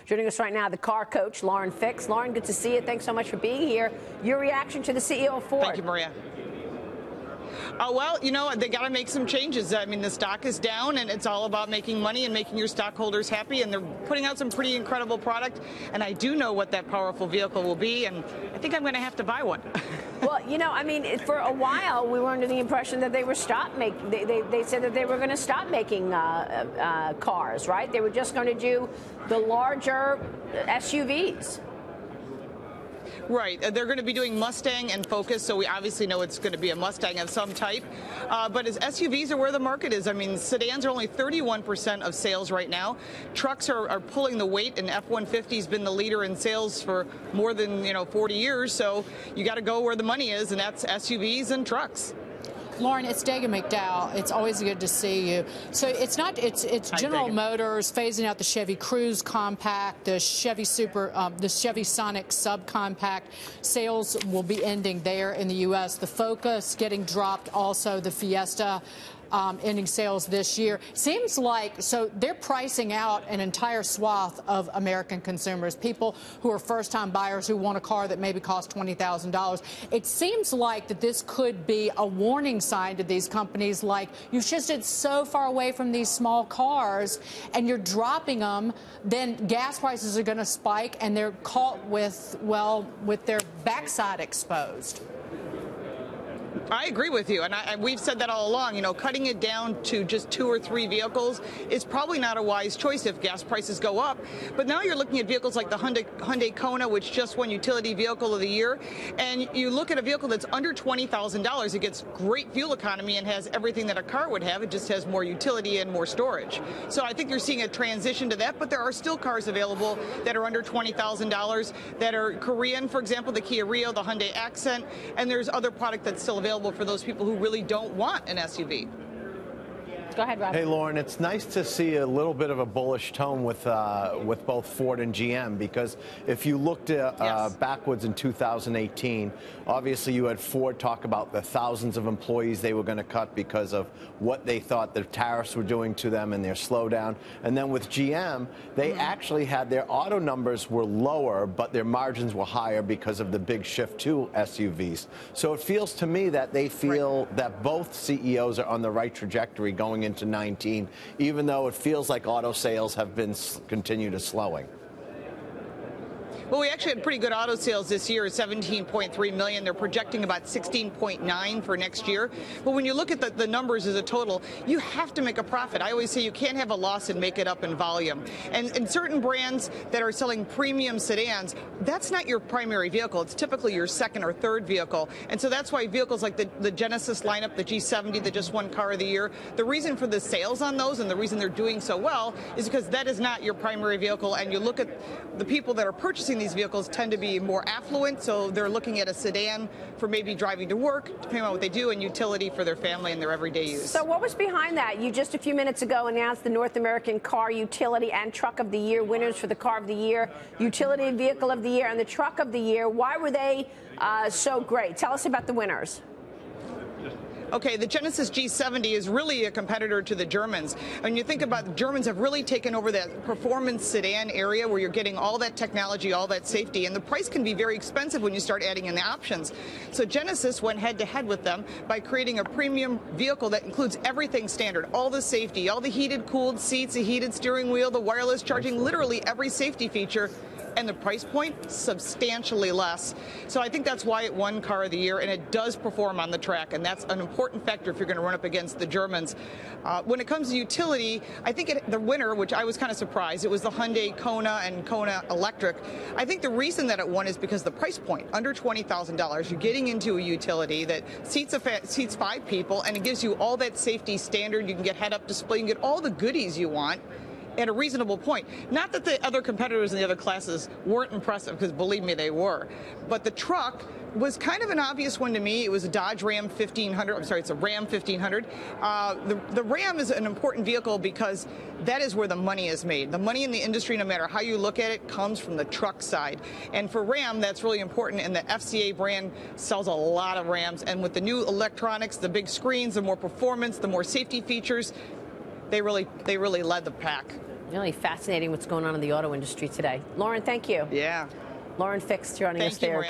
Joining us right now, the car coach, Lauren Fix. Lauren, good to see you. Thanks so much for being here. Your reaction to the CEO of Ford. Thank you, Maria. Well, you know, they got to make some changes. I mean, the stock is down, and it's all about making money and making your stockholders happy, and they're putting out some pretty incredible product, and I do know what that powerful vehicle will be, and I think I'm going to have to buy one. Well, you know, I mean, for a while, we were under the impression that they were they said that they were going to stop making cars, right? They were just going to do the larger SUVs. Right. They're going to be doing Mustang and Focus, so we obviously know it's going to be a Mustang of some type. But as SUVs are where the market is. I mean, sedans are only 31% of sales right now. Trucks are pulling the weight, and F-150 has been the leader in sales for more than, 40 years. So you got to go where the money is, and that's SUVs and trucks. Lauren, it's Dagan McDowell. It's always good to see you. So it's General Motors phasing out the Chevy Cruze Compact, the Chevy Sonic Subcompact. Sales will be ending there in the U.S. The Focus getting dropped, also the Fiesta ending sales this year. Seems like, so they're pricing out an entire swath of American consumers, people who are first-time buyers who want a car that maybe costs $20,000. It seems like that this could be a warning sign to these companies, like, you've shifted so far away from these small cars and you're dropping them, then gas prices are going to spike and they're caught with, well, with their backside exposed. I agree with you, and we've said that all along. Cutting it down to just 2 or 3 vehicles is probably not a wise choice if gas prices go up. But now you're looking at vehicles like the Hyundai Kona, which just won Utility Vehicle of the Year, and you look at a vehicle that's under $20,000. It gets great fuel economy and has everything that a car would have. It just has more utility and more storage. So I think you're seeing a transition to that, but there are still cars available that are under $20,000 that are Korean, for example, the Kia Rio, the Hyundai Accent, and there's other product that's still available for those people who really don't want an SUV. Go ahead, Rob. Hey, Lauren, it's nice to see a little bit of a bullish tone with both Ford and GM, because if you looked backwards in 2018, obviously you had Ford talk about the thousands of employees they were going to cut because of what they thought the tariffs were doing to them and their slowdown. And then with GM, they actually had their auto numbers were lower, but their margins were higher because of the big shift to SUVs. So it feels to me that they feel that both CEOs are on the right trajectory going into 19, even though it feels like auto sales have been continued slowing. Well, we actually had pretty good auto sales this year, 17.3 million. They're projecting about 16.9 for next year. But when you look at the numbers as a total, you have to make a profit. I always say you can't have a loss and make it up in volume. And in certain brands that are selling premium sedans, that's not your primary vehicle. It's typically your second or third vehicle. And so that's why vehicles like the Genesis lineup, the G70 that just won Car of the Year, the reason for the sales on those and the reason they're doing so well is because that is not your primary vehicle. And you look at the people that are purchasing these vehicles tend to be more affluent, so they're looking at a sedan for maybe driving to work, depending on what they do, and utility for their family and their everyday use. So what was behind that? You just a few minutes ago announced the North American Car, Utility, and Truck of the Year winners for the Car of the Year, Utility Vehicle of the Year, and the Truck of the Year. Why were they so great? Tell us about the winners. Okay, the Genesis G70 is really a competitor to the Germans. When you think about it, the Germans have really taken over that performance sedan area where you're getting all that technology, all that safety, and the price can be very expensive when you start adding in the options. So Genesis went head-to-head with them by creating a premium vehicle that includes everything standard, all the safety, all the heated, cooled seats, the heated steering wheel, the wireless charging, literally every safety feature, and the price point substantially less. So I think that's why it won Car of the Year, and it does perform on the track, and that's an important factor if you're going to run up against the Germans. When it comes to utility, I think the winner, which I was kind of surprised, it was the Hyundai Kona and Kona Electric. I think the reason that it won is because the price point, under $20,000, you're getting into a utility that seats 5 people, and it gives you all that safety standard. You can get head-up display, you can get all the goodies you want at a reasonable point. Not that the other competitors in the other classes weren't impressive, because believe me, they were. But the truck was kind of an obvious one to me. It was a Dodge Ram 1500. I'm sorry, it's a Ram 1500. The Ram is an important vehicle because that is where the money is made. The money in the industry, no matter how you look at it, comes from the truck side. And for Ram, that's really important. And the FCA brand sells a lot of Rams. And with the new electronics, the big screens, the more performance, the more safety features, they really led the pack. Really fascinating what's going on in the auto industry today. Lauren, thank you. Yeah. Lauren Fix joining us there.